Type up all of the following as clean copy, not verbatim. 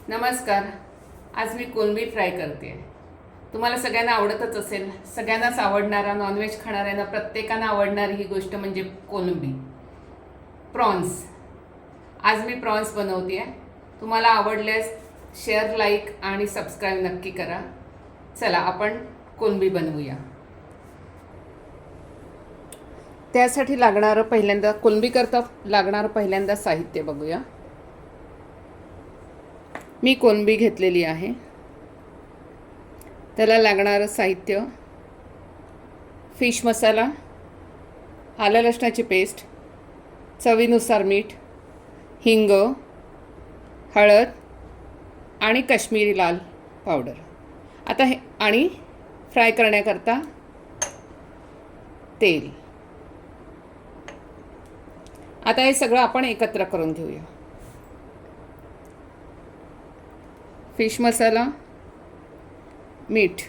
नमस्कार. आज मी कोलंबी फ्राय करते. तुम्हाला सगळ्यांना आवडतच असेल. सगळ्यांनाच आवडणारा, नॉनव्हेज खाणाऱ्यांना प्रत्येकांना आवडणारी ही गोष्ट म्हणजे कोलंबी, प्रॉन्स. आज मी प्रॉन्स बनवते आहे. तुम्हाला आवडल्यास शेअर, लाईक आणि सबस्क्राईब नक्की करा. चला आपण कोलंबी बनवूया. त्यासाठी लागणारं पहिल्यांदा कोलंबी करता लागणारं पहिल्यांदा साहित्य बघूया. मी कोलंबी घेतलेली आहे. त्याला लागणारं साहित्य: फिश मसाला, आलं लसणाची पेस्ट, चवीनुसार मीठ, हिंग, हळद आणि काश्मीरी लाल पावडर. आता हे आणि फ्राय करण्याकरता तेल. आता हे सगळं आपण एकत्र करून घेऊया. फिश मसाला, मीठ,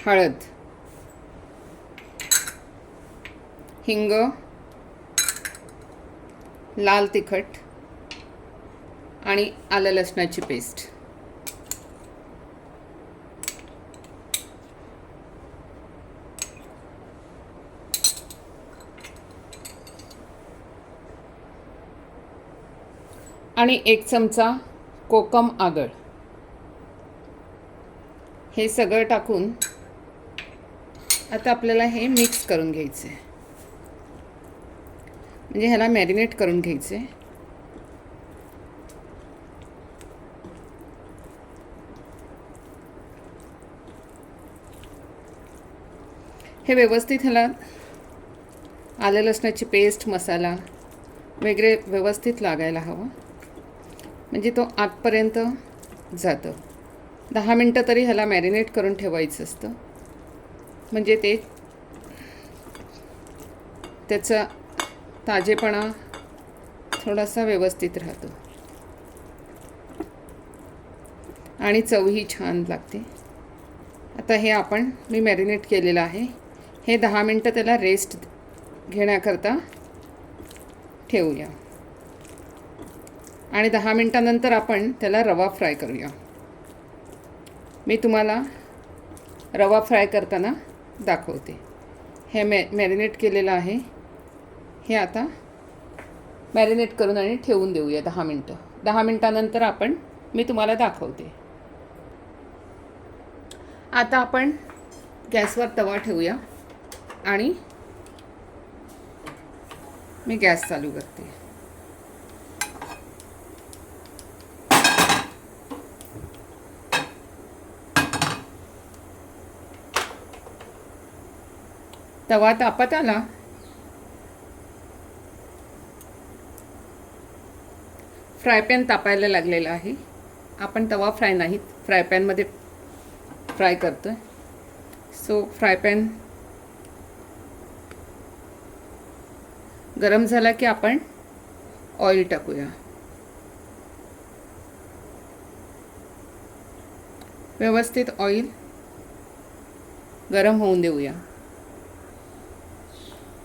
हळद, हिंग, लाल तिखट आणि आलं लसणाची पेस्ट. आणि 1 चमचा कोकम आगळ. हे सगळं टाकून आता आपल्याला हे मिक्स करून घ्यायचं आहे. म्हणजे ह्याला मॅरिनेट करून घ्यायचं आहे. हे व्यवस्थित ह्याला आलं लसणाची पेस्ट, मसाला वगैरे व्यवस्थित लागायला हवं. म्हणजे तो आतपर्यंत जातं. 10 मिनटं तरी ह्याला मॅरिनेट करून ठेवायचं असतं. म्हणजे त्याचा ताजेपणा थोडासा व्यवस्थित राहतो आणि चवही छान लागते. आता हे मी मॅरिनेट केलेलं आहे. हे 10 मिनटं त्याला रेस्ट घेण्याकरता ठेवूया. आणि 10 मिनटानंतर आपण त्याला रवा फ्राय करूया. मी तुम्हाला रवा फ्राय करताना दाखवते. हे मॅरिनेट केलेलं आहे. हे आता मॅरिनेट करून आणि ठेवून देऊया 10 मिनटं. 10 मिनटानंतर मी तुम्हाला दाखवते. आता आपण गॅसवर तवा ठेवूया आणि मी गॅस चालू करते. तवा तापत आला फ्राय पॅन तापायला लागलेला आहे. आपण तवा फ्राय नाहीत, फ्राय पॅनमध्ये फ्राय करतोय. सो फ्राय पॅन गरम झाला की आपण ऑइल टाकूया. व्यवस्थित ऑइल गरम होऊन देऊया.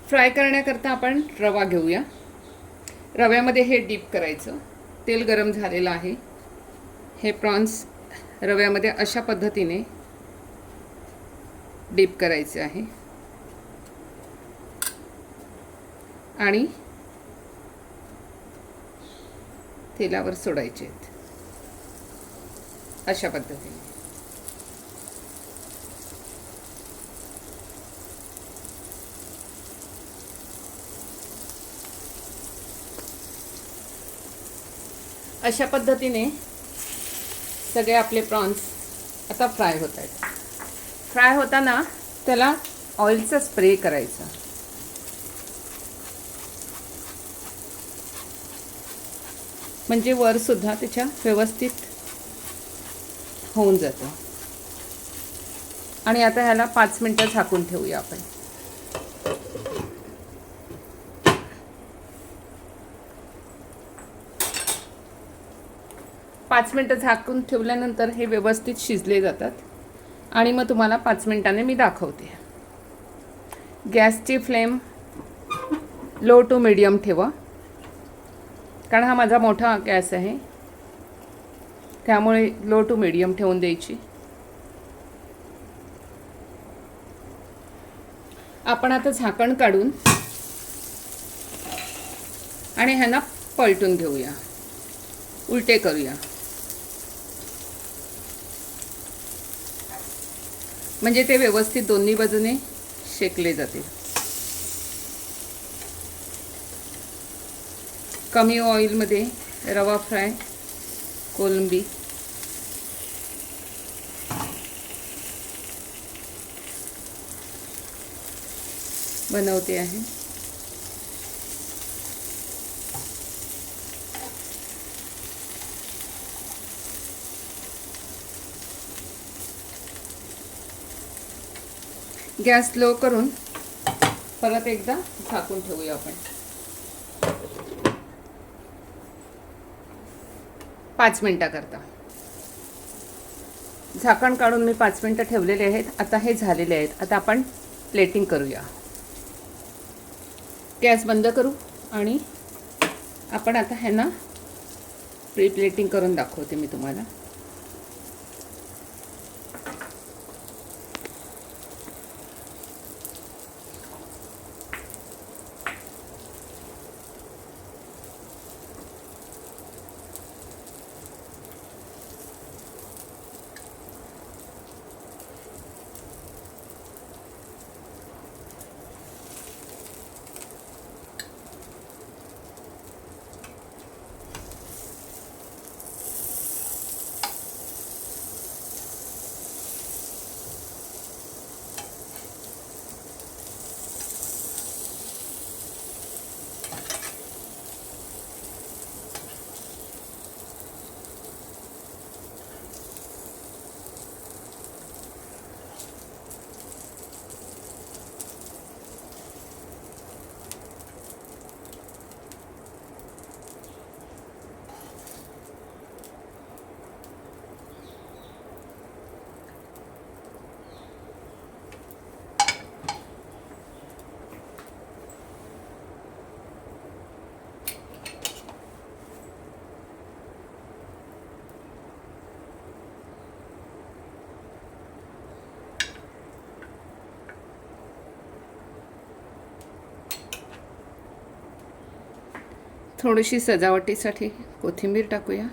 फ्राय करण्याकरता आपण रवा घेऊया. रव्यामध्ये हे डीप करायचं. तेल गरम झालेलं आहे. हे प्रॉन्स रव्यामध्ये अशा पद्धतीने डीप करायचे आहे आणि तेलावर सोडायचे आहेत अशा पद्धतीने. अशा पद्धतीने सगळे आपले प्रॉन्स आता फ्राय होत आहेत. फ्राय होताना त्याला ऑइलचा स्प्रे करायचा. म्हणजे वरसुद्धा त्याच्या व्यवस्थित होऊन जातं. आणि आता ह्याला 5 मिनटं झाकून ठेवूया आपण. पाच मिनटं झाकून ठेवल्यानंतर हे व्यवस्थित शिजले जातात. आणि मग तुम्हाला 5 मिनिटांनी मी दाखवते. गॅसची फ्लेम लो टू मीडियम ठेवा कारण हा माझा मोठा गॅस आहे, त्यामुळे लो टू मीडियम ठेवून द्यायची. आपण आता झाकण काढून आणि ह्यांना पलटून घेऊया, उलटे करूया, म्हणजे ते व्यवस्थित दोन्ही बाजूने शेकले जातील. कमी ऑइलमध्ये रवा फ्राय कोलंबी बनवते आहे. गॅस लो करून परत एकदा झाकून ठेवूया आपण 5 मिनिटाकरता. झाकण काढून मी 5 मिनिटं ठेवलेले आहेत. आता हे झालेले आहेत. आता आपण प्लेटिंग करूया. गॅस बंद करू आणि आपण आता ह्यांना प्री प्लेटिंग करून दाखवते मी तुम्हाला. थोडीशी सजावटीसाठी कोथिंबीर टाकूया.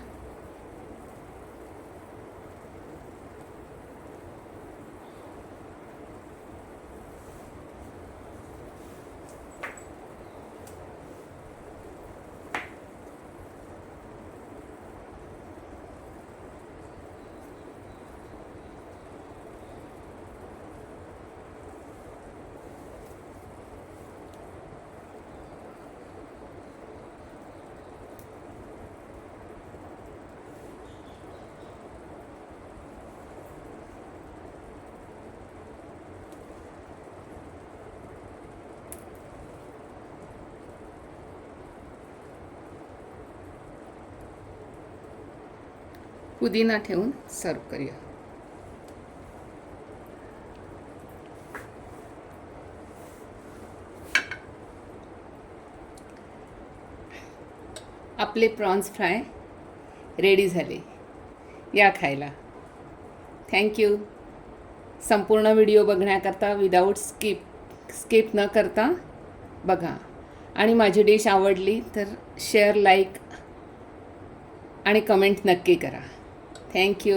पुदिना ठेवून सर्व करूया. आपले प्रॉन्स फ्राय रेडी झाले. या खायला. थँक्यू. संपूर्ण व्हिडिओ बघण्याकरता विदाऊट स्किप न करता बघा. आणि माझी डिश आवडली तर शेअर, लाईक आणि कमेंट नक्की करा. थँक्यू.